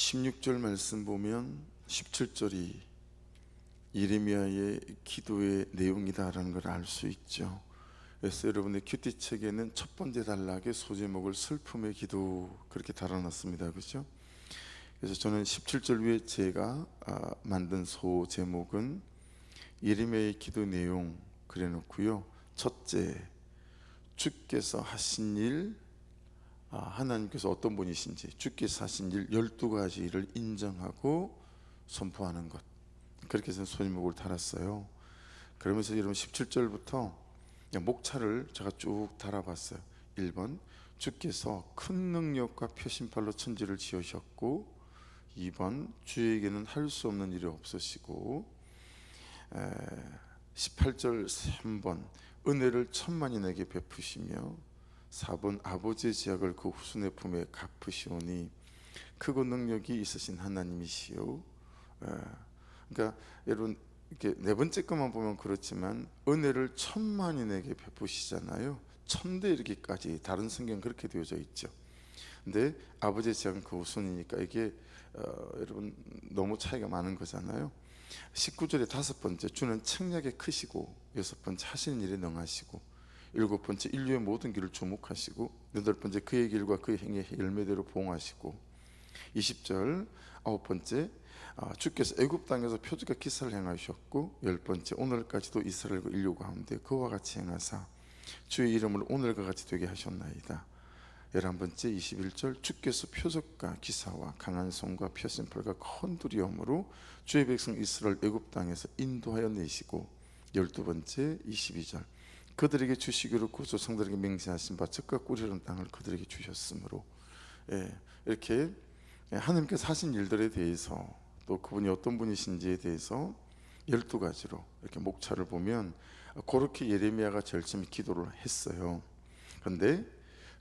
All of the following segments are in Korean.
16절 말씀 보면 17절이 예레미야의 기도의 내용이다라는 걸 알 수 있죠. 그래서 여러분의 큐티책에는 첫 번째 단락의 소제목을 슬픔의 기도 그렇게 달아놨습니다. 그렇죠? 그래서 저는 17절 위에 제가 만든 소제목은 예레미야의 기도 내용 그래놓고요. 첫째, 주께서 하신 일, 하나님께서 어떤 분이신지, 주께서 하신 일 12가지 일을 인정하고 선포하는 것, 그렇게 해서 소제목을 달았어요. 그러면서 여러분 17절부터 목차를 제가 쭉 달아봤어요. 1번, 주께서 큰 능력과 표심팔로 천지를 지으셨고, 2번, 주에게는 할 수 없는 일이 없으시고, 18절 3번, 은혜를 천만인에게 베푸시며, 4번, 아버지의 제약을 그 후손의 품에 갚으시오니 크고 능력이 있으신 하나님이시요. 그러니까 여러분 이렇게 네 번째 것만 보면 그렇지만 은혜를 천만인에게 베푸시잖아요. 천대 이르기까지 다른 성경 그렇게 되어져 있죠. 근데 아버지의 제약은 그 후손이니까 이게 여러분 너무 차이가 많은 거잖아요. 19절에 다섯 번째, 주는 책략에 크시고, 여섯 번째, 하시는 일에 능하시고, 일곱 번째, 인류의 모든 길을 주목하시고, 여덟 번째, 그의 길과 그의 행의 열매대로 보응하시고, 20절 아홉 번째, 주께서 애굽 땅에서 표적과 기사를 행하셨고, 열 번째, 오늘까지도 이스라엘과 인류 가운데 그와 같이 행하사 주의 이름을 오늘과 같이 되게 하셨나이다. 11번째 21절, 주께서 표적과 기사와 강한 손과 표심팔과 큰 두려움으로 주의 백성 이스라엘 애굽 땅에서 인도하여 내시고, 12번째 22절, 그들에게 주시기로 그 조상들에게 맹세하신 바 젖과 꿀이 흐르는 땅을 그들에게 주셨으므로, 이렇게 하나님께서 하신 일들에 대해서, 또 그분이 어떤 분이신지에 대해서 12가지로 이렇게 목차를 보면 그렇게 예레미야가 제일 처음 기도를 했어요. 그런데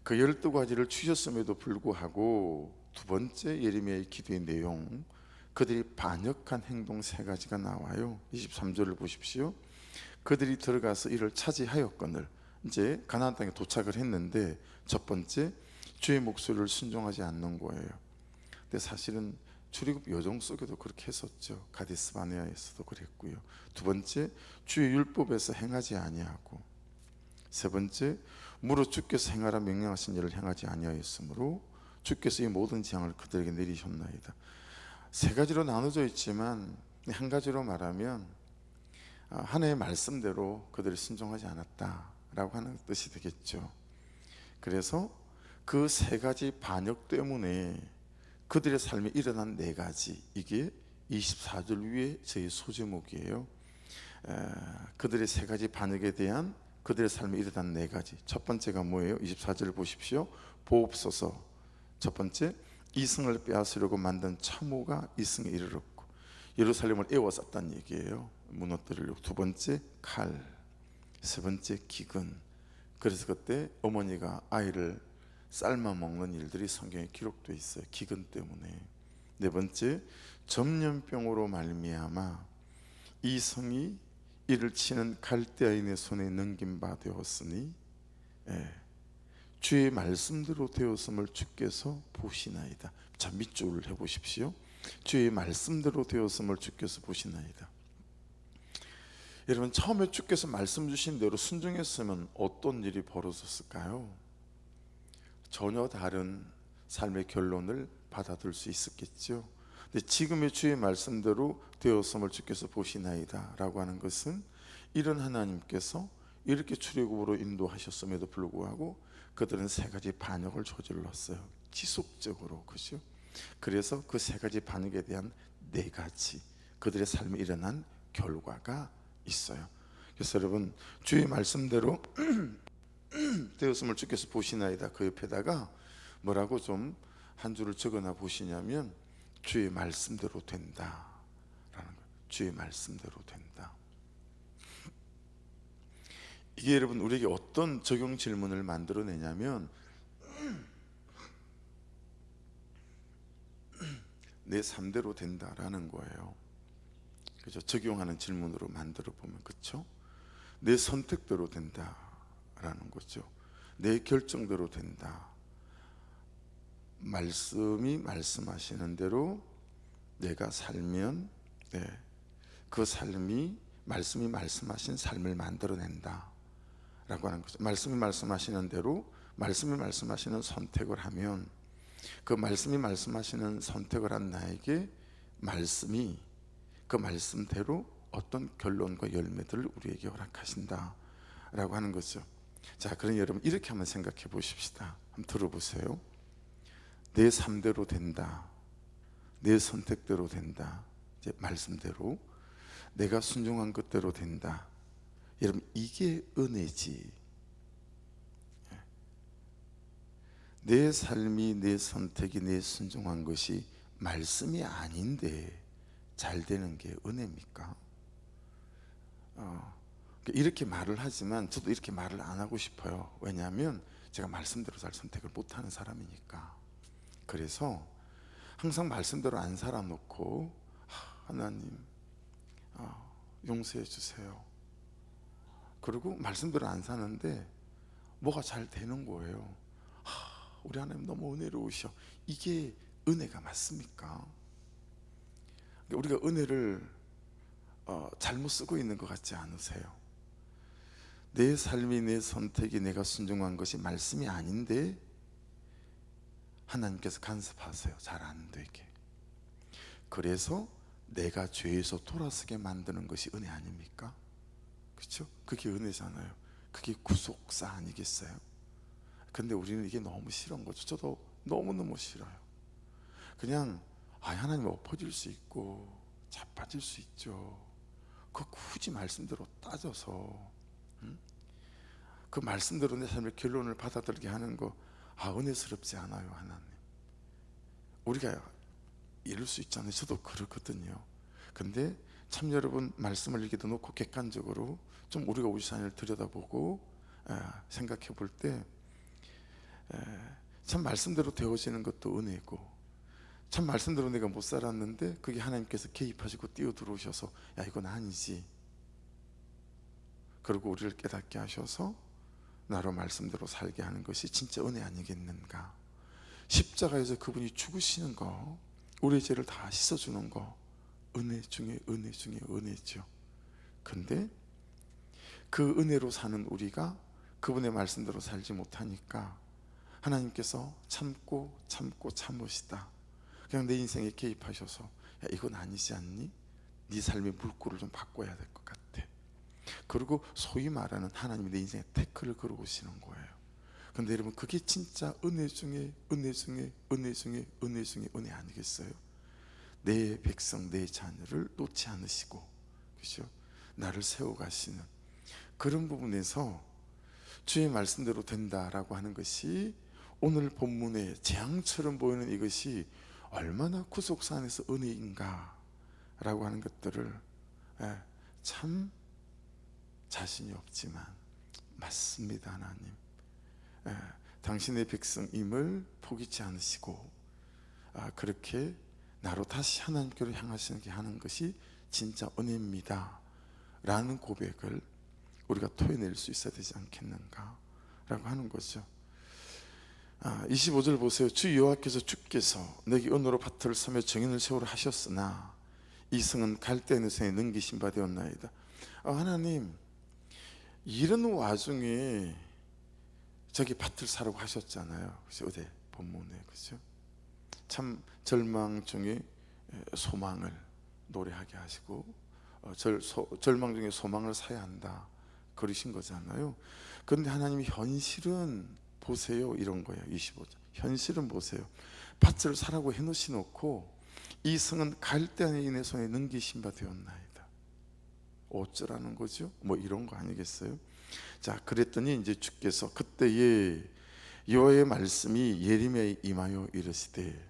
그 12가지를 주셨음에도 불구하고 두 번째 예레미야의 기도의 내용, 그들이 반역한 행동 세 가지가 나와요. 23절을 보십시오. 그들이 들어가서 이를 차지하였거늘, 이제 가나안 땅에 도착을 했는데, 첫 번째, 주의 목소리를 순종하지 않는 거예요. 근데 사실은 출애굽 여정 속에도 그렇게 했었죠. 가데스 바네아에서도 그랬고요. 두 번째, 주의 율법에서 행하지 아니하고, 세 번째, 무릇 주께서 행하라 명령하신 일을 행하지 아니하였으므로 주께서 이 모든 재앙을 그들에게 내리셨나이다. 세 가지로 나눠져 있지만 한 가지로 말하면 하나님의 말씀대로 그들이 순종하지 않았다라고 하는 뜻이 되겠죠. 그래서 그 세 가지 반역 때문에 그들의 삶에 일어난 네 가지, 이게 24절 위에 저희 소제목이에요. 그들의 세 가지 반역에 대한 그들의 삶에 일어난 네 가지. 첫 번째가 뭐예요? 24절을 보십시오. 보옵소서. 첫 번째, 이승을 빼앗으려고 만든 참호가 이승에 이르렀고 예루살렘을 에워쌌다는 얘기예요. 무너뜨리려고. 두 번째, 칼. 세 번째, 기근. 그래서 그때 어머니가 아이를 삶아 먹는 일들이 성경에 기록되어 있어요. 기근 때문에. 네 번째, 전염병으로 말미암아 이 성이 이를 치는 갈대아인의 손에 넘긴 바 되었으니, 주의 말씀대로 되었음을 주께서 보시나이다. 자, 밑줄을 해보십시오. 주의 말씀대로 되었음을 주께서 보시나이다. 여러분, 처음에 주께서 말씀 주신 대로 순종했으면 어떤 일이 벌어졌을까요? 전혀 다른 삶의 결론을 받아들일 수 있었겠죠. 근데 지금의 주의 말씀대로 되었음을 주께서 보시나이다 라고 하는 것은, 이런 하나님께서 이렇게 출애굽으로 인도하셨음에도 불구하고 그들은 세 가지 반역을 저질렀어요. 지속적으로. 그죠? 그래서 그 세 가지 반역에 대한 네 가지 그들의 삶에 일어난 결과가 있어요. 그래서 여러분, 주의 말씀대로 되었음을 주께서 보시나이다, 그 옆에다가 뭐라고 좀 한 줄을 적어놔 보시냐면, 주의 말씀대로 된다 라는 거예요. 주의 말씀대로 된다. 이게 여러분 우리에게 어떤 적용 질문을 만들어내냐면, 내 삶대로 된다라는 거예요. 그죠? 적용하는 질문으로 만들어 보면, 그렇죠? 내 선택대로 된다라는 거죠. 내 결정대로 된다. 말씀이 말씀하시는 대로 내가 살면 그 삶이 말씀이 말씀하신 삶을 만들어낸다 라고 하는 거죠. 말씀이 말씀하시는 대로 말씀이 말씀하시는 선택을 하면 그 말씀이 말씀하시는 선택을 한 나에게 말씀이 그 말씀대로 어떤 결론과 열매들을 우리에게 허락하신다 라고 하는 거죠. 자, 그럼 여러분 이렇게 한번 생각해 보십시다. 한번 들어보세요. 내 삶대로 된다, 내 선택대로 된다, 이제 말씀대로 내가 순종한 것대로 된다. 여러분 이게 은혜지. 내 삶이, 내 선택이, 내 순종한 것이 말씀이 아닌데 잘 되는 게 은혜입니까? 이렇게 말을 하지만 저도 이렇게 말을 안 하고 싶어요. 왜냐하면 제가 말씀대로 잘 선택을 못하는 사람이니까. 그래서 항상 말씀대로 안 살아놓고 하나님 용서해 주세요. 그리고 말씀대로 안 사는데 뭐가 잘 되는 거예요. 우리 하나님 너무 은혜로우셔. 이게 은혜가 맞습니까? 우리가 은혜를 잘못 쓰고 있는 것 같지 않으세요? 내 삶이, 내 선택이, 내가 순종한 것이 말씀이 아닌데 하나님께서 간섭하세요. 잘 안 되게. 그래서 내가 죄에서 돌아서게 만드는 것이 은혜 아닙니까? 그렇죠? 그게 은혜잖아요. 그게 구속사 아니겠어요? 근데 우리는 이게 너무 싫은 거죠. 저도 너무너무 싫어요. 그냥 하나님 엎어질 수 있고 자빠질 수 있죠. 그거 굳이 말씀대로 따져서 그 말씀대로 내 삶의 결론을 받아들이게 하는 거 은혜스럽지 않아요. 하나님, 우리가 이럴 수 있잖아요. 저도 그렇거든요. 근데 참 여러분 말씀을 이렇게 놓고 객관적으로 좀 우리가 우리 자신을 들여다보고 생각해 볼 때 참 말씀대로 되어지는 것도 은혜고, 참 말씀대로 내가 못 살았는데 그게 하나님께서 개입하시고 뛰어 들어오셔서 야 이건 아니지, 그리고 우리를 깨닫게 하셔서 나로 말씀대로 살게 하는 것이 진짜 은혜 아니겠는가. 십자가에서 그분이 죽으시는 거, 우리의 죄를 다 씻어주는 거, 은혜 중에 은혜 중에 은혜죠. 근데 그 은혜로 사는 우리가 그분의 말씀대로 살지 못하니까 하나님께서 참으시다. 그냥 내 인생에 개입하셔서 야 이건 아니지 않니? 네 삶의 물꼬를 좀 바꿔야 될 것 같아. 그리고 소위 말하는 하나님이 내 인생에 태클을 걸어오시는 거예요. 근데 여러분 그게 진짜 은혜 중에 은혜 중에 은혜 중에 은혜 중에 은혜 아니겠어요? 내 백성, 내 자녀를 놓지 않으시고, 그렇죠? 나를 세워가시는 그런 부분에서 주의 말씀대로 된다라고 하는 것이 오늘 본문의 재앙처럼 보이는 이것이 얼마나 구속사 안에서 은혜인가 라고 하는 것들을 참 자신이 없지만 맞습니다. 하나님, 당신의 백성임을 포기치 않으시고 그렇게 나로 다시 하나님께로 향하시는 게 하는 것이 진짜 은혜입니다 라는 고백을 우리가 토해낼 수 있어야 되지 않겠는가 라고 하는 거죠. 25절 보세요. 주 여호와께서 주께서 내게 은으로 밭을 서며 정인을 세우라 하셨으나 이 성은 갈대아인의 성에 넘기신 바 되었나이다. 하나님, 이런 와중에 저기 밭을 사라고 하셨잖아요. 그죠? 어제 본문에, 그죠? 참 절망 중에 소망을 노래하게 하시고 절망 중에 소망을 사야 한다 그러신 거잖아요. 그런데 하나님이 현실은 보세요 이런 거예요. 25절 현실은 보세요. 밭을 사라고 해놓으시놓고 이 성은 갈대아인의 손에 넘기신 바 되었나이다. 어쩌라는 거죠? 뭐 이런 거 아니겠어요? 자, 그랬더니 이제 주께서 그때에 여호와의 말씀이 예레미야에 임하여 이르시되,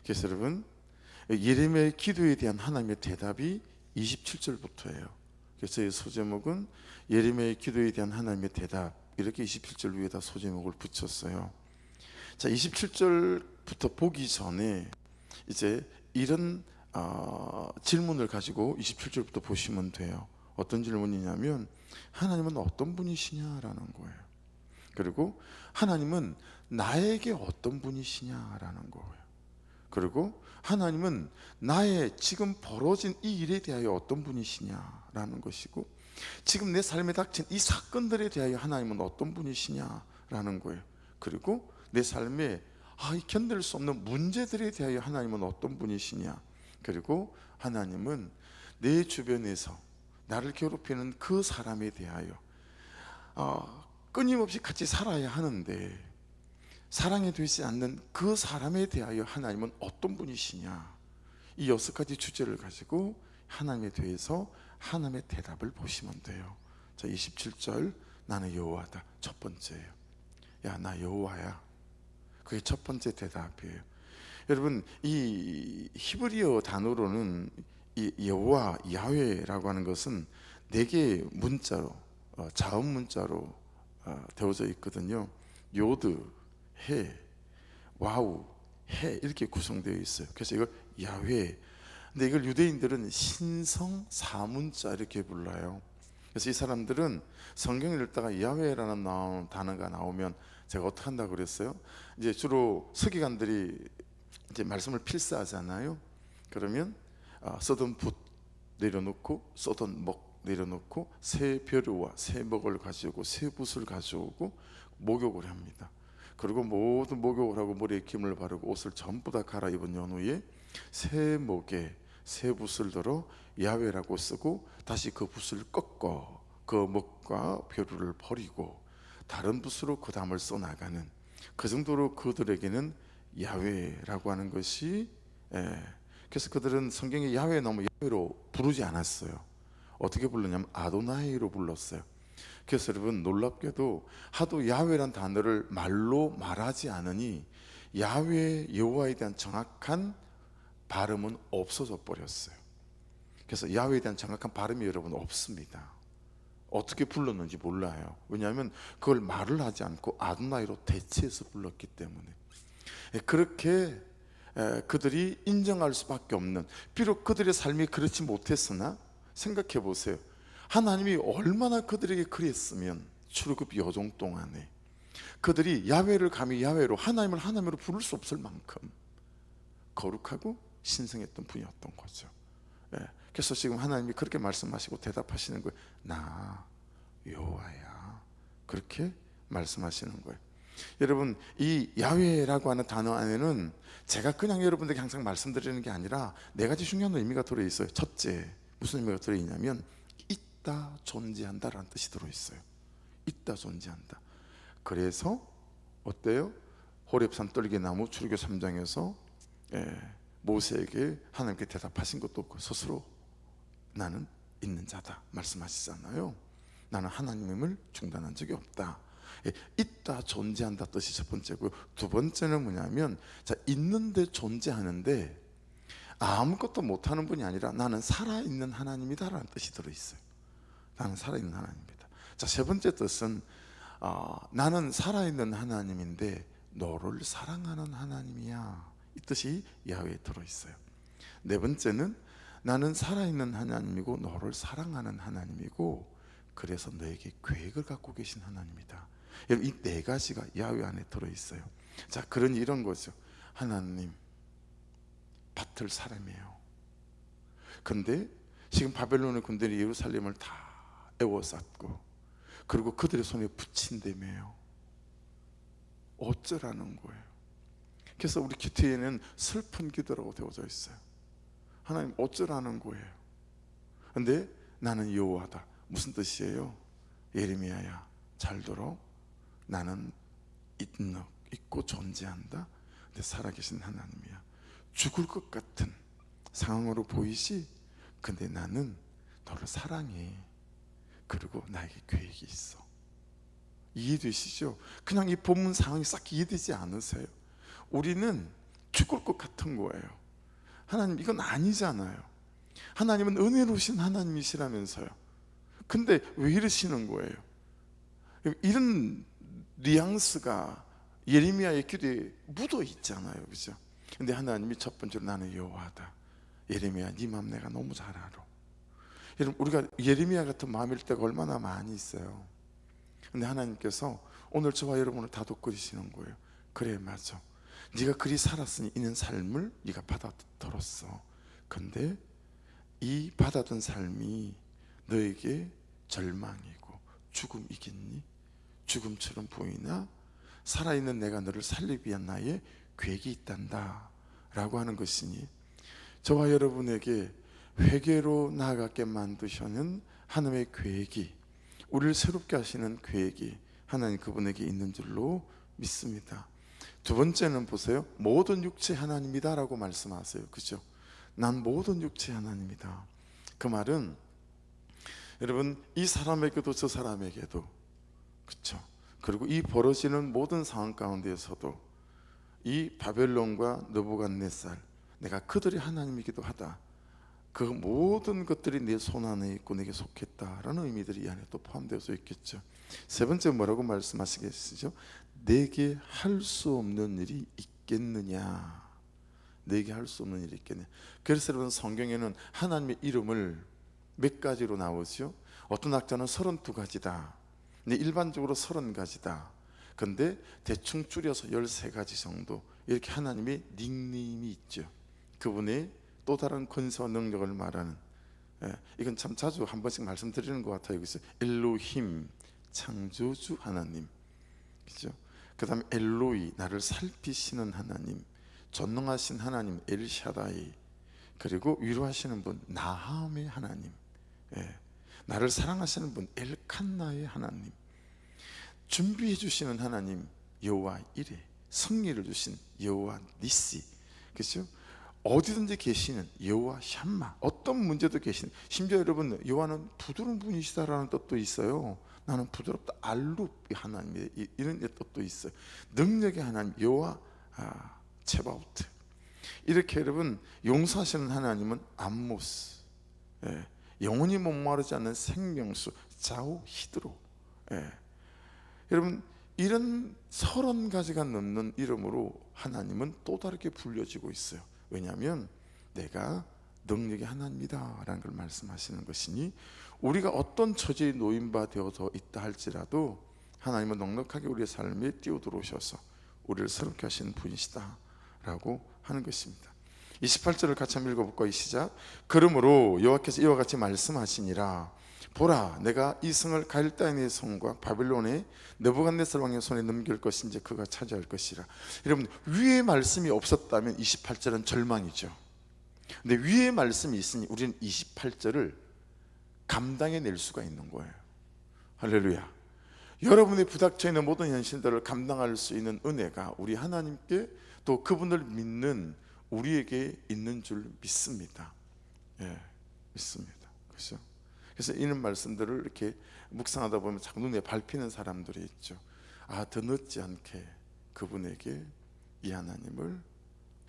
그래서 여러분 예레미야의 기도에 대한 하나님의 대답이 27절부터예요. 그래서 이 소제목은 예레미야의 기도에 대한 하나님의 대답, 이렇게 27절 위에다 소제목을 붙였어요. 자, 27절부터 보기 전에 이제 이런 질문을 가지고 27절부터 보시면 돼요. 어떤 질문이냐면 하나님은 어떤 분이시냐라는 거예요. 그리고 하나님은 나에게 어떤 분이시냐라는 거예요. 그리고 하나님은 나의 지금 벌어진 이 일에 대하여 어떤 분이시냐라는 것이고, 지금 내 삶에 닥친 이 사건들에 대하여 하나님은 어떤 분이시냐라는 거예요. 그리고 내 삶에 이 견딜 수 없는 문제들에 대하여 하나님은 어떤 분이시냐. 그리고 하나님은 내 주변에서 나를 괴롭히는 그 사람에 대하여 끊임없이 같이 살아야 하는데 사랑이 되지 않는 그 사람에 대하여 하나님은 어떤 분이시냐. 이 6가지 주제를 가지고 하나님에 대해서 하나님의 대답을 보시면 돼요. 자, 27절, 나는 여호와다. 첫 번째예요. 야, 나 여호와야. 그게 첫 번째 대답이에요. 여러분, 이 히브리어 단어로는 이 여호와, 야훼라고 하는 것은 4개의 문자로, 자음 문자로 되어져 있거든요. 요드, 해, 와우, 해 이렇게 구성되어 있어요. 그래서 이걸 야훼. 근데 이걸 유대인들은 신성 사문자 이렇게 불러요. 그래서 이 사람들은 성경을 읽다가 야훼라는 단어가 나오면 제가 어떻게 한다고 그랬어요? 이제 주로 서기관들이 이제 말씀을 필사하잖아요. 그러면 쏟은 붓 내려놓고 쏟은 목 내려놓고 새 벼루와 새 먹을 가져오고 새 붓을 가져오고 목욕을 합니다. 그리고 모든 목욕을 하고 머리에 기름을 바르고 옷을 전부 다 갈아입은 연후에 새 목에 새 붓을 들어 야훼라고 쓰고 다시 그 붓을 꺾어 그 목과 벼루를 버리고 다른 붓으로 그 다음을 써나가는, 그 정도로 그들에게는 야훼라고 하는 것이, 그래서 그들은 성경에 야훼 너무 야훼로 부르지 않았어요. 어떻게 불렀냐면 아도나이로 불렀어요. 그래서 여러분, 놀랍게도 하도 야훼란 단어를 말로 말하지 않으니 야훼, 여호와에 대한 정확한 발음은 없어져 버렸어요. 그래서 야훼에 대한 정확한 발음이 여러분 없습니다. 어떻게 불렀는지 몰라요. 왜냐하면 그걸 말을 하지 않고 아도나이로 대체해서 불렀기 때문에. 그렇게 그들이 인정할 수밖에 없는, 비록 그들의 삶이 그렇지 못했으나 생각해 보세요. 하나님이 얼마나 그들에게 그랬으면 출애굽 여종 동안에 그들이 야훼를 감히 야훼로, 하나님을 하나님으로 부를 수 없을 만큼 거룩하고 신성했던 분이었던 거죠. 그래서 지금 하나님이 그렇게 말씀하시고 대답하시는 거예요. 나 여호와야. 그렇게 말씀하시는 거예요. 여러분, 이 야훼라고 하는 단어 안에는 제가 그냥 여러분들에게 항상 말씀드리는 게 아니라 4가지 중요한 의미가 들어있어요. 첫째, 무슨 의미가 들어있냐면 있다, 존재한다 라는 뜻이 들어있어요. 있다, 존재한다. 그래서 어때요? 호렙산 떨기나무 출애굽 3장에서 모세에게 하나님께 대답하신 것도 없고 스스로 나는 있는 자다 말씀하시잖아요. 나는 하나님을 중단한 적이 없다. 있다, 존재한다 뜻이 첫 번째고요. 두 번째는 뭐냐면, 자, 있는데 존재하는데 아무것도 못하는 분이 아니라 나는 살아있는 하나님이다 라는 뜻이 들어있어요. 나는 살아있는 하나님이다. 자, 세 번째 뜻은 나는 살아있는 하나님인데 너를 사랑하는 하나님이야. 이 뜻이 야훼에 들어있어요. 네 번째는 나는 살아있는 하나님이고 너를 사랑하는 하나님이고 그래서 너에게 계획을 갖고 계신 하나님이다. 여러분, 이 4가지가 야훼 안에 들어있어요. 자, 그러니 이런 거죠. 하나님, 밭을 사람이에요. 근데 지금 바벨론의 군대들이 예루살렘을 다 에워쌌고 그리고 그들의 손에 붙인다며요. 어쩌라는 거예요. 그래서 우리 기도에는 슬픈 기도라고 되어져 있어요. 하나님, 어쩌라는 거예요. 근데 나는 여호와다. 무슨 뜻이에요? 예레미야야, 잘 들어. 나는 있고 존재한다. 근데 살아계신 하나님이야. 죽을 것 같은 상황으로 보이시? 근데 나는 너를 사랑해. 그리고 나에게 계획이 있어. 이해되시죠? 그냥 이 본문 상황이 싹 이해되지 않으세요? 우리는 죽을 것 같은 거예요. 하나님, 이건 아니잖아요. 하나님은 은혜로우신 하나님이시라면서요. 근데 왜 이러시는 거예요? 이런 뉘앙스가 예레미야의 기도에 묻어 있잖아요. 그죠? 근데 하나님이 첫 번째로 나는 여호와다. 예레미야, 네 마음 내가 너무 잘 알아. 여러분, 우리가 예레미야 같은 마음일 때가 얼마나 많이 있어요. 근데 하나님께서 오늘 저와 여러분을 다독거리시는 거예요. 그래, 맞아. 네가 그리 살았으니 이는 삶을 네가 받아들었어. 근데 이 받아든 삶이 너에게 절망이고 죽음이겠니? 죽음처럼 보이나? 살아있는 내가 너를 살리기 위한 나의 계획이 있단다 라고 하는 것이니, 저와 여러분에게 회개로 나아가게 만드시는 하나님의 계획이, 우리를 새롭게 하시는 계획이 하나님 그분에게 있는 줄로 믿습니다. 두 번째는 보세요. 모든 육체 하나님이다 라고 말씀하세요. 그죠? 난 모든 육체 하나님이다. 그 말은 여러분, 이 사람에게도 저 사람에게도, 그렇죠? 그리고 이 벌어지는 모든 상황 가운데에서도 이 바벨론과 느부갓네살, 내가 그들이 하나님이기도 하다, 그 모든 것들이 내 손 안에 있고 내게 속했다라는 의미들이 이 안에 또 포함되어 있겠죠. 세 번째 뭐라고 말씀하시겠죠? 내게 할 수 없는 일이 있겠느냐. 내게 할 수 없는 일이 있겠느냐. 그래서 여러분, 성경에는 하나님의 이름을 몇 가지로 나오죠? 어떤 학자는 32가지다. 근데 일반적으로 30가지다. 근데 대충 줄여서 13가지 정도, 이렇게 하나님의 닉네임이 있죠. 그분의 또 다른 권세와 능력을 말하는, 이건 참 자주 한 번씩 말씀드리는 것 같아요. 그래서 엘로힘, 창조주 하나님, 그죠? 그 다음에 엘로이, 나를 살피시는 하나님, 전능하신 하나님 엘샤다이, 그리고 위로하시는 분 나함의 하나님, 나를 사랑하시는 분 엘칸나의 하나님, 준비해 주시는 하나님 여호와 이레, 승리를 주신 여호와 니시, 그렇죠? 어디든지 계시는 여호와 샴마, 어떤 문제도 계시는, 심지어 여러분, 여호와는 부드러운 분이시다라는 뜻도 있어요. 나는 부드럽다, 알룹 하나님, 이런 뜻도 있어요. 능력의 하나님 여호와 체바우트. 이렇게 여러분, 용서하시는 하나님은 암모스, 영원히 목마르지 않는 생명수 자우 히드로. 여러분, 이런 30가지가 넘는 이름으로 하나님은 또 다르게 불려지고 있어요. 왜냐하면 내가 능력의 하나님이다 라는 걸 말씀하시는 것이니, 우리가 어떤 처지에 놓인 바 되어서 있다 할지라도 하나님은 넉넉하게 우리의 삶에 뛰어들어오셔서 우리를 새롭게 하시는 분이시다 라고 하는 것입니다. 28절을 같이 한번 읽어볼까요? 시작. 그러므로 여호와께서 이와 같이 말씀하시니라. 보라, 내가 이 성을 갈대아인의 성과 바벨론의 느부갓네살 왕의 손에 넘길 것인지 그가 차지할 것이라. 여러분, 위에 말씀이 없었다면 28절은 절망이죠. 근데 위에 말씀이 있으니 우리는 28절을 감당해낼 수가 있는 거예요. 할렐루야. 여러분이 부닥쳐 있는 모든 현실들을 감당할 수 있는 은혜가 우리 하나님께, 또 그분을 믿는 우리에게 있는 줄 믿습니다. 믿습니다. 그렇죠? 그래서 이런 말씀들을 이렇게 묵상하다 보면 자꾸 눈에 밟히는 사람들이 있죠. 더 늦지 않게 그분에게 이 하나님을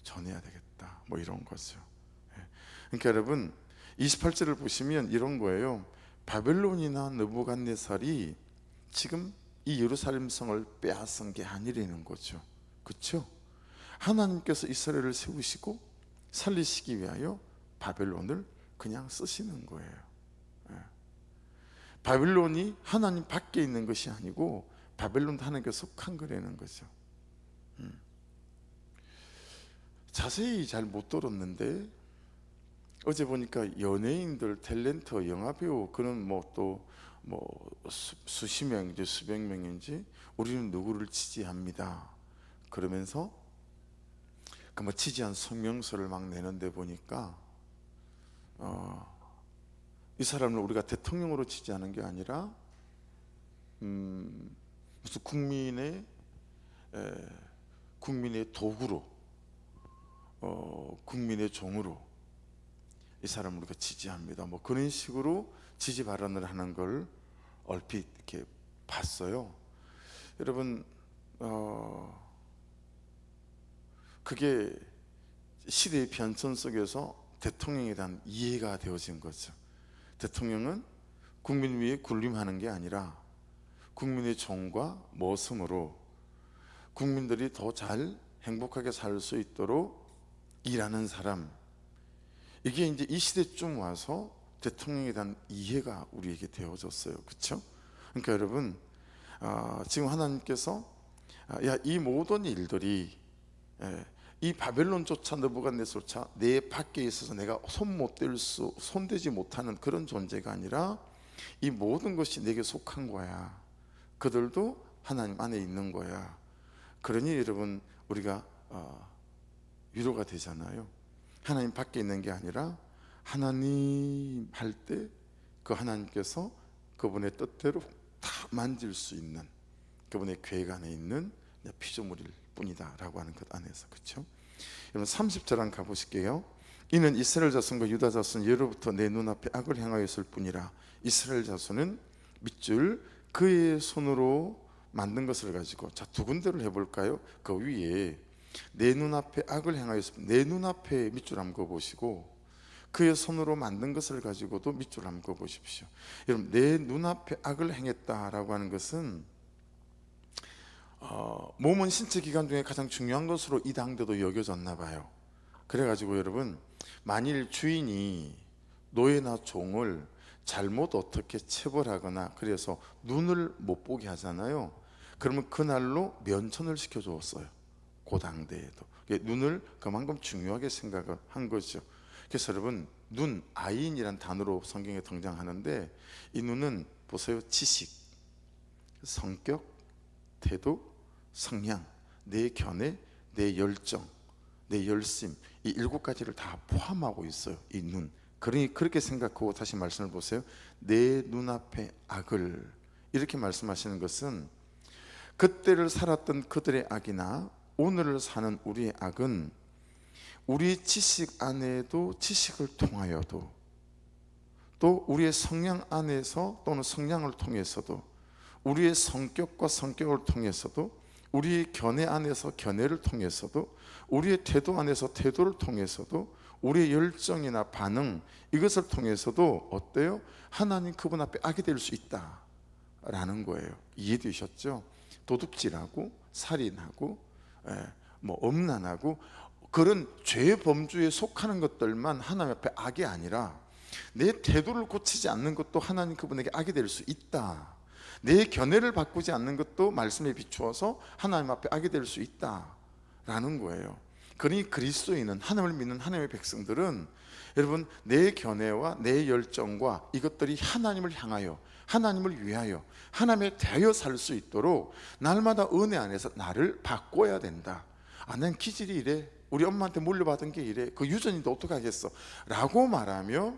전해야 되겠다, 뭐 이런 거죠. 그러니까 여러분, 28절을 보시면 이런 거예요. 바벨론이나 느부갓네살이 지금 이 예루살렘 성을 빼앗은 게 아니라는 거죠. 그렇죠? 하나님께서 이스라엘을 세우시고 살리시기 위하여 바벨론을 그냥 쓰시는 거예요. 바벨론이 하나님 밖에 있는 것이 아니고 바벨론도 하나님께 속한 거라는 거죠. 자세히 잘 못 들었는데 어제 보니까 연예인들, 탤런트, 영화배우, 그는 수십 명인지 수백 명인지 우리는 누구를 지지합니다 그러면서 그 지지한 성명서를 막 내는데 보니까 이 사람을 우리가 대통령으로 지지하는 게 아니라 무슨 국민의 도구로, 국민의 종으로 이 사람을 우리가 지지합니다, 뭐 그런 식으로 지지 발언을 하는 걸 얼핏 이렇게 봤어요. 여러분, 그게 시대의 변천 속에서 대통령에 대한 이해가 되어진 거죠. 대통령은 국민 위에 군림하는 게 아니라 국민의 종과 모성으로 국민들이 더 잘 행복하게 살 수 있도록 일하는 사람. 이게 이제 이 시대쯤 와서 대통령에 대한 이해가 우리에게 되어졌어요. 그렇죠? 그러니까 여러분, 지금 하나님께서 야, 이 모든 일들이 이 바벨론조차 느부갓네살조차 내 밖에 있어서 내가 손대지 못하는 그런 존재가 아니라 이 모든 것이 내게 속한 거야. 그들도 하나님 안에 있는 거야. 그러니 여러분 우리가 위로가 되잖아요. 하나님 밖에 있는 게 아니라 하나님 할 때 그 하나님께서 그분의 뜻대로 다 만질 수 있는 그분의 계획 안에 있는 피조물일 뿐이다 라고 하는 것 안에서. 그렇죠? 여러분 30절 한 가보실게요. 이는 이스라엘 자손과 유다 자손 예로부터 내 눈앞에 악을 행하였을 뿐이라. 이스라엘 자손은 밑줄 그의 손으로 만든 것을 가지고, 자, 두 군데를 해볼까요? 그 위에 내 눈앞에 악을 행하였을 뿐, 내 눈앞에 밑줄 한번 그어보시고 그의 손으로 만든 것을 가지고도 밑줄 한번 그어보십시오. 여러분 내 눈앞에 악을 행했다라고 하는 것은 몸은 신체 기관 중에 가장 중요한 것으로 이 당대도 여겨졌나 봐요. 그래가지고 여러분 만일 주인이 노예나 종을 잘못 어떻게 체벌하거나 그래서 눈을 못 보게 하잖아요. 그러면 그날로 면천을 시켜주었어요. 그 당대에도 눈을 그만큼 중요하게 생각을 한 거죠. 그래서 여러분 눈, 아인이란 단어로 성경에 등장하는데 이 눈은 보세요. 지식, 성격, 태도, 성향, 내 견해, 내 열정, 내 열심, 이 7가지를 다 포함하고 있어요. 이 눈. 그러니 그렇게 생각하고 다시 말씀을 보세요. 내 눈앞에 악을, 이렇게 말씀하시는 것은 그때를 살았던 그들의 악이나 오늘을 사는 우리의 악은 우리 지식 안에도 지식을 통하여도 또 우리의 성향 안에서 또는 성향을 통해서도 우리의 성격과 성격을 통해서도 우리의 견해 안에서 견해를 통해서도 우리의 태도 안에서 태도를 통해서도 우리의 열정이나 반응 이것을 통해서도 어때요? 하나님 그분 앞에 악이 될 수 있다라는 거예요. 이해되셨죠? 도둑질하고 살인하고 음란하고 그런 죄 범주에 속하는 것들만 하나님 앞에 악이 아니라 내 태도를 고치지 않는 것도 하나님 그분에게 악이 될 수 있다. 내 견해를 바꾸지 않는 것도 말씀에 비추어서 하나님 앞에 악이 될 수 있다라는 거예요. 그러니 그리스도인은, 하나님을 믿는 하나님의 백성들은 여러분 내 견해와 내 열정과 이것들이 하나님을 향하여 하나님을 위하여 하나님에 대하여 살 수 있도록 날마다 은혜 안에서 나를 바꿔야 된다. 난 기질이 이래, 우리 엄마한테 물려받은 게 이래, 그 유전인데 어떡하겠어 라고 말하며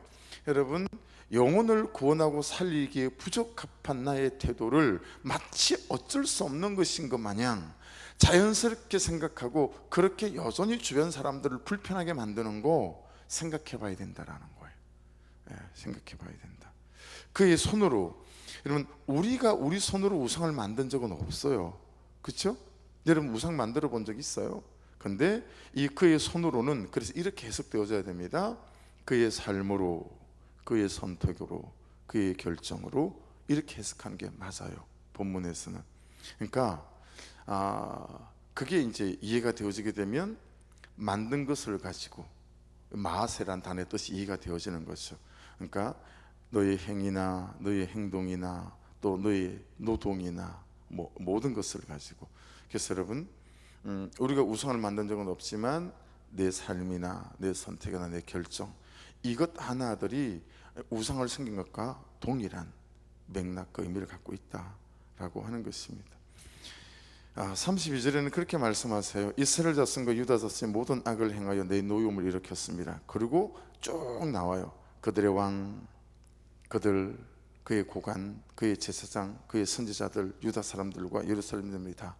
여러분 영혼을 구원하고 살리기에 부적합한 나의 태도를 마치 어쩔 수 없는 것인 것 마냥 자연스럽게 생각하고 그렇게 여전히 주변 사람들을 불편하게 만드는 거 생각해 봐야 된다라는 거예요. 생각해 봐야 된다. 그의 손으로, 여러분 우리가 우리 손으로 우상을 만든 적은 없어요. 그렇죠? 여러분 우상 만들어 본 적 있어요? 근데 이 그의 손으로는 그래서 이렇게 해석되어져야 됩니다. 그의 삶으로, 그의 선택으로, 그의 결정으로, 이렇게 해석하는 게 맞아요. 본문에서는. 그러니까 그게 이제 이해가 되어지게 되면 만든 것을 가지고 마아세란 단어의 뜻이 이해가 되어지는 거죠. 그러니까 너의 행위나 너의 행동이나 또 너의 노동이나 모든 것을 가지고. 그래서 여러분 우리가 우상을 만든 적은 없지만 내 삶이나 내 선택이나 내 결정 이것 하나들이 우상을 생긴 것과 동일한 맥락과 의미를 갖고 있다라고 하는 것입니다. 32절에는 그렇게 말씀하세요. 이스라엘 자손과 유다 자손이 모든 악을 행하여 내 노여움을 일으켰습니다. 그리고 쭉 나와요. 그들의 왕, 그의 고관, 그의 제사장, 그의 선지자들, 유다 사람들과 예루살렘들이 다.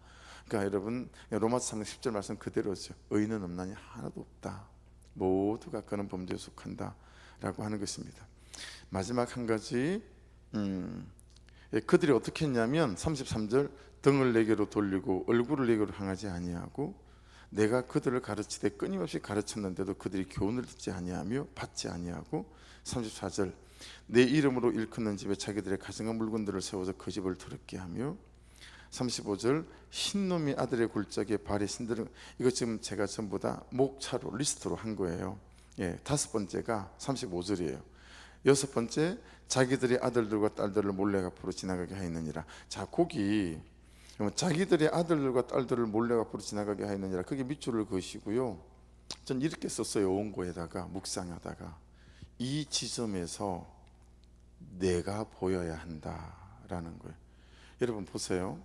그러니까 여러분 로마서 3장 10절 말씀 그대로죠. 의인은 없나니 하나도 없다. 모두가 그런 범죄에 속한다 라고 하는 것입니다. 마지막 한 가지, 그들이 어떻게 했냐면 33절 등을 내게로 돌리고 얼굴을 내게로 향하지 아니하고 내가 그들을 가르치되 끊임없이 가르쳤는데도 그들이 교훈을 듣지 아니하며 받지 아니하고 34절 내 이름으로 일컫는 집에 자기들의 가증한 물건들을 세워서 그 집을 더럽게 하며 35절 흰놈이 아들의 굴짝에 발에 신들은, 이거 지금 제가 전부 다 목차로 리스트로 한 거예요. 5번째가 35절이에요. 여섯 번째, 자기들의 아들들과 딸들을 몰래 앞으로 지나가게 하였느니라. 자, 거기 자기들의 아들들과 딸들을 몰래 앞으로 지나가게 하였느니라, 그게 밑줄을 그으시고요. 전 이렇게 썼어요. 원고에다가 묵상하다가, 이 지점에서 내가 보여야 한다라는 거예요. 여러분 보세요.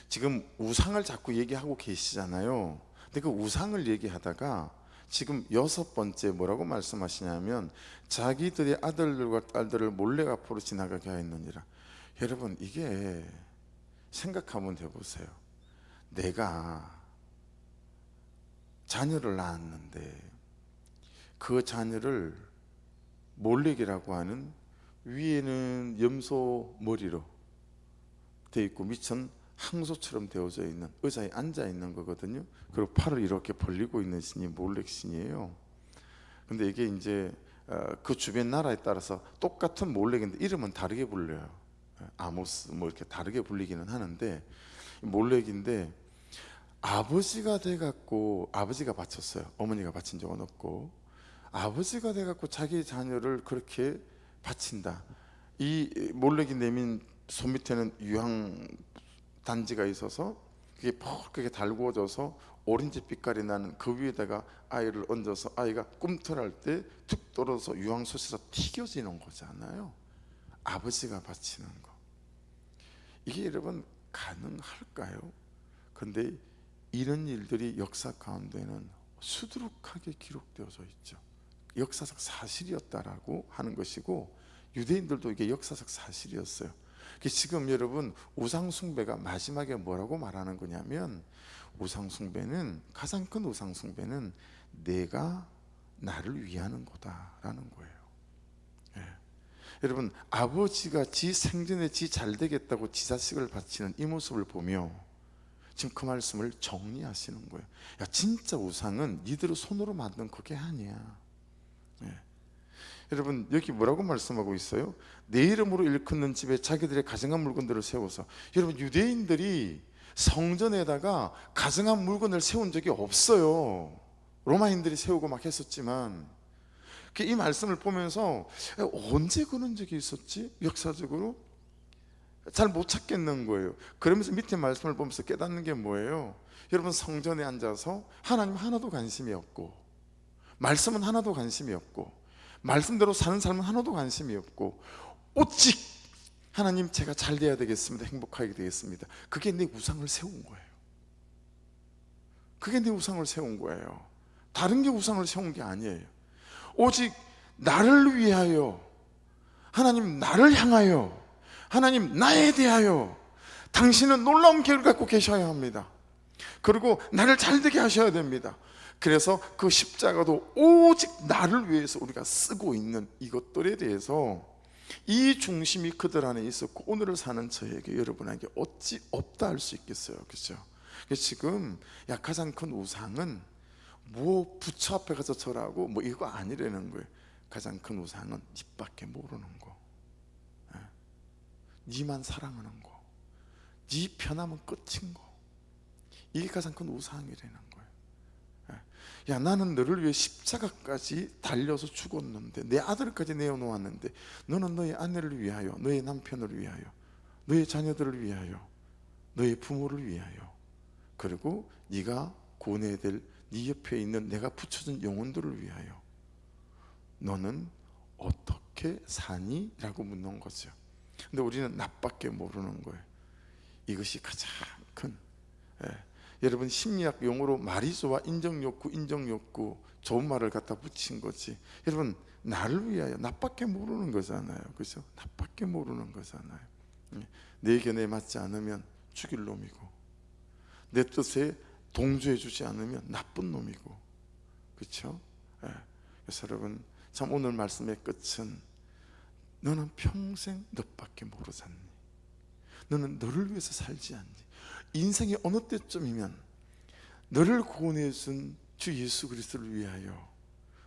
지금 우상을 자꾸 얘기하고 계시잖아요. 근데 그 우상을 얘기하다가 지금 여섯 번째 뭐라고 말씀하시냐면, 자기들의 아들들과 딸들을 몰래 앞으로 지나가게 하였느니라. 여러분, 이게 생각하면 해보세요. 내가 자녀를 낳았는데 그 자녀를 몰래기라고 하는, 위에는 염소 머리로 되어 있고 밑은 항소처럼 되어져 있는 의자에 앉아 있는 거거든요. 그리고 팔을 이렇게 벌리고 있는 신이 몰렉 신이에요. 근데 이게 이제 그 주변 나라에 따라서 똑같은 몰렉인데 이름은 다르게 불려요. 아모스 뭐 이렇게 다르게 불리기는 하는데, 몰렉인데 아버지가 돼갖고, 아버지가 바쳤어요. 어머니가 바친 적은 없고, 아버지가 돼갖고 자기 자녀를 그렇게 바친다. 이 몰렉이 내민 손 밑에는 유황 단지가 있어서 그게 퍽하게 달구어져서 오렌지 빛깔이 나는 그 위에다가 아이를 얹어서 아이가 꿈틀할 때 툭 떨어져서 유황솥에서 튀겨지는 거잖아요. 아버지가 바치는 거. 이게 여러분 가능할까요? 근데 이런 일들이 역사 가운데는 수두룩하게 기록되어져 있죠. 역사적 사실이었다라고 하는 것이고, 유대인들도 이게 역사적 사실이었어요. 지금 여러분, 우상숭배가 마지막에 뭐라고 말하는 거냐면, 우상숭배는, 가장 큰 우상숭배는 내가 나를 위하는 거다라는 거예요. 예. 여러분, 아버지가 지 생전에 지 잘되겠다고 지 자식을 바치는 이 모습을 보며 지금 그 말씀을 정리하시는 거예요. 야, 진짜 우상은 니들 손으로 만든 그게 아니야. 예. 여러분, 여기 뭐라고 말씀하고 있어요? 내 이름으로 일컫는 집에 자기들의 가증한 물건들을 세워서. 여러분, 유대인들이 성전에다가 가증한 물건을 세운 적이 없어요. 로마인들이 세우고 막 했었지만, 이 말씀을 보면서 언제 그런 적이 있었지? 역사적으로 잘 못 찾겠는 거예요. 그러면서 밑에 말씀을 보면서 깨닫는 게 뭐예요? 여러분, 성전에 앉아서 하나님 하나도 관심이 없고, 말씀은 하나도 관심이 없고, 말씀대로 사는 삶은 하나도 관심이 없고, 오직 하나님 제가 잘 돼야 되겠습니다, 행복하게 되겠습니다, 그게 내 우상을 세운 거예요. 그게 내 우상을 세운 거예요. 다른 게 우상을 세운 게 아니에요. 오직 나를 위하여, 하나님 나를 향하여, 하나님 나에 대하여 당신은 놀라운 계획을 갖고 계셔야 합니다. 그리고 나를 잘되게 하셔야 됩니다. 그래서 그 십자가도 오직 나를 위해서 우리가 쓰고 있는 이것들에 대해서 이 중심이 그들 안에 있었고, 오늘을 사는 저에게, 여러분에게 어찌 없다 할 수 있겠어요? 그렇죠? 지금 가장 큰 우상은 뭐 부처 앞에 가서 절하고 뭐 이거 아니라는 거예요. 가장 큰 우상은 니밖에 모르는 거, 니만 사랑하는 거, 니 편하면 끝인 거, 이게 가장 큰 우상이라는 거예요. 야, 나는 너를 위해 십자가까지 달려서 죽었는데, 내 아들까지 내어놓았는데, 너는 너의 아내를 위하여, 너의 남편을 위하여, 너의 자녀들을 위하여, 너의 부모를 위하여, 그리고 네가 구원해야 될 네 옆에 있는 내가 붙여준 영혼들을 위하여 너는 어떻게 사니? 라고 묻는 거죠. 근데 우리는 나밖에 모르는 거예요. 이것이 가장 큰, 여러분, 심리학 용어로 마리수와 인정욕구, 인정욕구, 좋은 말을 갖다 붙인 거지. 여러분, 나를 위하여, 나밖에 모르는 거잖아요. 그렇죠? 나밖에 모르는 거잖아요. 내 의견에 맞지 않으면 죽일 놈이고, 내 뜻에 동조해 주지 않으면 나쁜 놈이고, 그렇죠? 그래서 여러분, 참 오늘 말씀의 끝은, 너는 평생 너밖에 모르잖니, 너는 너를 위해서 살지 않니, 인생의 어느 때쯤이면 너를 구원해 준 주 예수 그리스도를 위하여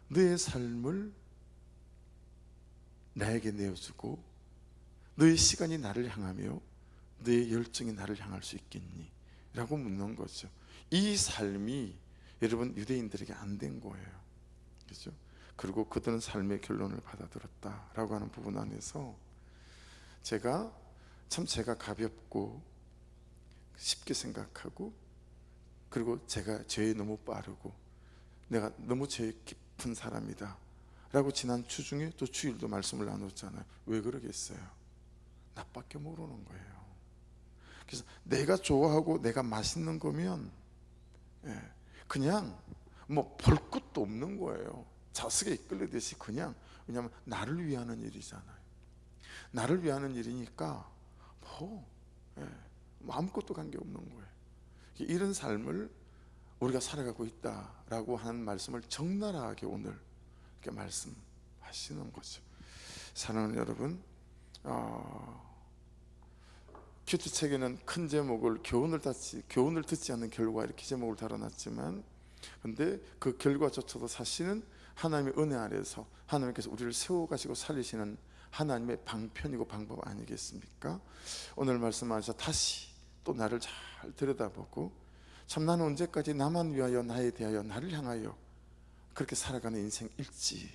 너의 삶을 나에게 내어주고, 너의 시간이 나를 향하며 너의 열정이 나를 향할 수 있겠니? 라고 묻는 거죠. 이 삶이 여러분 유대인들에게 안 된 거예요. 그렇죠? 그리고 그들은 삶의 결론을 받아들였다라고 하는 부분 안에서 제가 가볍고 쉽게 생각하고, 그리고 제가 죄에 너무 빠르고 내가 너무 죄 깊은 사람이다 라고 지난 주 중에 또 주일도 말씀을 나눴잖아요. 왜 그러겠어요? 나밖에 모르는 거예요. 그래서 내가 좋아하고 내가 맛있는 거면 그냥 뭐 볼 것도 없는 거예요. 자석에 이끌리듯이 그냥. 왜냐하면 나를 위하는 일이잖아요. 나를 위하는 일이니까 뭐 아무것도 관계없는 거예요. 이런 삶을 우리가 살아가고 있다라고 하는 말씀을 적나라하게 오늘 이렇게 말씀하시는 거죠. 사랑하는 여러분, 큐티책에는 큰 제목을 교훈을 듣지 않는 결과 이렇게 제목을 달아놨지만, 근데 그 결과조차도 사실은 하나님의 은혜 아래서 하나님께서 우리를 세워가시고 살리시는 하나님의 방편이고 방법 아니겠습니까? 오늘 말씀하셔서 다시 또 나를 잘 들여다보고, 참 나는 언제까지 나만 위하여 나에 대하여 나를 향하여 그렇게 살아가는 인생일지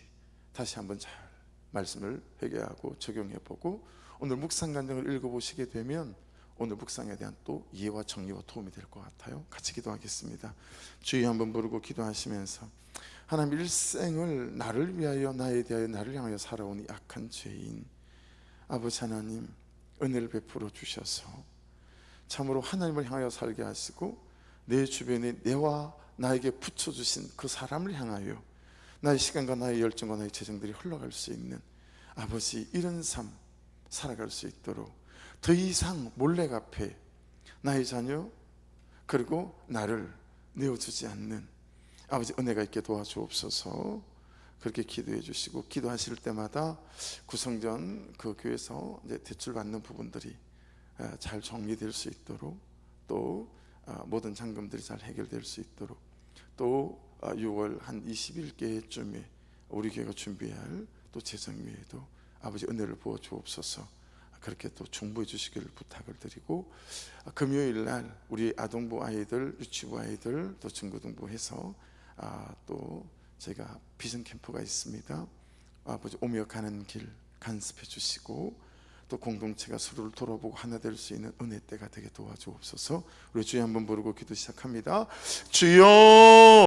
다시 한번 잘 말씀을 회개하고 적용해보고, 오늘 묵상 간증을 읽어보시게 되면 오늘 묵상에 대한 또 이해와 정리와 도움이 될 것 같아요. 같이 기도하겠습니다. 주여 한번 부르고 기도하시면서, 하나님, 일생을 나를 위하여 나에 대하여 나를 향하여 살아온 이 악한 죄인 아버지 하나님, 은혜를 베풀어 주셔서 참으로 하나님을 향하여 살게 하시고, 내 주변에 내와 나에게 붙여주신 그 사람을 향하여 나의 시간과 나의 열정과 나의 재정들이 흘러갈 수 있는 아버지, 이런 삶 살아갈 수 있도록 더 이상 몰래 카페 나의 자녀 그리고 나를 내어주지 않는 아버지 은혜가 있게 도와주옵소서. 그렇게 기도해 주시고, 기도하실 때마다 구성전 그 교회에서 이제 대출 받는 부분들이 잘 정리될 수 있도록, 또 모든 잔금들이 잘 해결될 수 있도록, 또 6월 한 20일께쯤에 우리 교회가 준비할 또 재정위에도 아버지 은혜를 부어 주옵소서. 그렇게 또 중보해 주시기를 부탁을 드리고, 금요일 날 우리 아동부 아이들, 유치부 아이들, 또 중고등부 해서 또 제가 비전 캠프가 있습니다. 아버지 오며 가는 길 간섭해 주시고, 또 공동체가 서로를 돌아보고 하나 될 수 있는 은혜 때가 되게 도와주옵소서. 우리 주여 한번 부르고 기도 시작합니다. 주여.